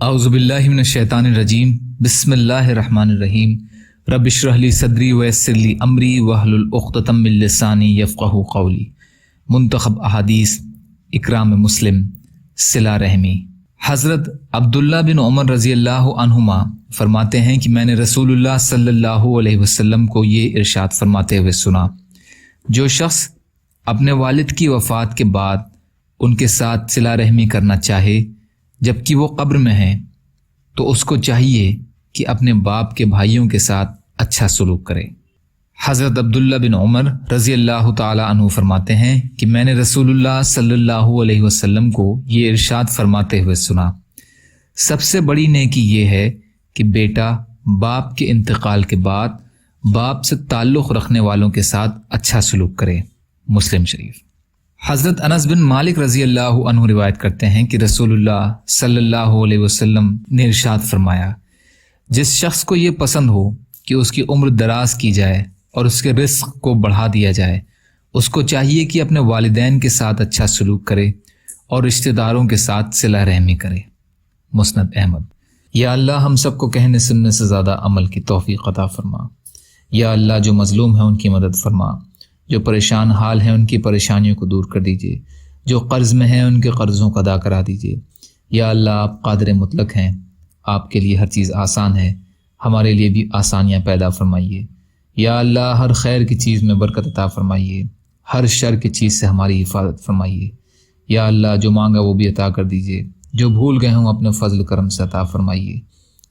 اعوذ باللہ من الشیطان الرجیم بسم اللہ الرحمن الرحیم رب اشرح لی صدری ویسر لی امری واحلل عقدۃ من لسانی یفقہوا قولی۔ منتخب احادیث اکرام مسلم، صلہ رحمی۔ حضرت عبداللہ بن عمر رضی اللہ عنہما فرماتے ہیں کہ میں نے رسول اللہ صلی اللہ علیہ وسلم کو یہ ارشاد فرماتے ہوئے سنا، جو شخص اپنے والد کی وفات کے بعد ان کے ساتھ صلہ رحمی کرنا چاہے جبکہ وہ قبر میں ہیں، تو اس کو چاہیے کہ اپنے باپ کے بھائیوں کے ساتھ اچھا سلوک کرے۔ حضرت عبداللہ بن عمر رضی اللہ تعالی عنہ فرماتے ہیں کہ میں نے رسول اللہ صلی اللہ علیہ وسلم کو یہ ارشاد فرماتے ہوئے سنا، سب سے بڑی نیکی یہ ہے کہ بیٹا باپ کے انتقال کے بعد باپ سے تعلق رکھنے والوں کے ساتھ اچھا سلوک کرے۔ مسلم شریف۔ حضرت انس بن مالک رضی اللہ عنہ روایت کرتے ہیں کہ رسول اللہ صلی اللہ علیہ وسلم نے ارشاد فرمایا، جس شخص کو یہ پسند ہو کہ اس کی عمر دراز کی جائے اور اس کے رزق کو بڑھا دیا جائے، اس کو چاہیے کہ اپنے والدین کے ساتھ اچھا سلوک کرے اور رشتہ داروں کے ساتھ صلہ رحمی کرے۔ مسند احمد۔ یا اللہ ہم سب کو کہنے سننے سے زیادہ عمل کی توفیق عطا فرما۔ یا اللہ جو مظلوم ہیں ان کی مدد فرما، جو پریشان حال ہیں ان کی پریشانیوں کو دور کر دیجیے، جو قرض میں ہیں ان کے قرضوں کو ادا کرا دیجیے۔ یا اللہ آپ قادر مطلق ہیں، آپ کے لیے ہر چیز آسان ہے، ہمارے لیے بھی آسانیاں پیدا فرمائیے۔ یا اللہ ہر خیر کی چیز میں برکت عطا فرمائیے، ہر شر کی چیز سے ہماری حفاظت فرمائیے۔ یا اللہ جو مانگا وہ بھی عطا کر دیجیے، جو بھول گئے ہوں اپنے فضل کرم سے عطا فرمائیے۔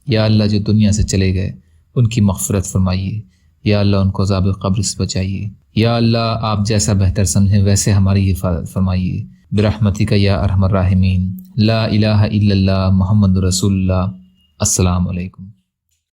یا اللہ جو دنیا سے چلے گئے ان کی مغفرت فرمائیے۔ یا اللہ ان کو عذاب قبر سے بچائیے۔ یا اللہ آپ جیسا بہتر سمجھیں ویسے ہماری حفاظت فرمائیے، برحمتک یا ارحم الراحمین۔ لا الہ الا اللہ محمد رسول اللہ۔ السلام علیکم۔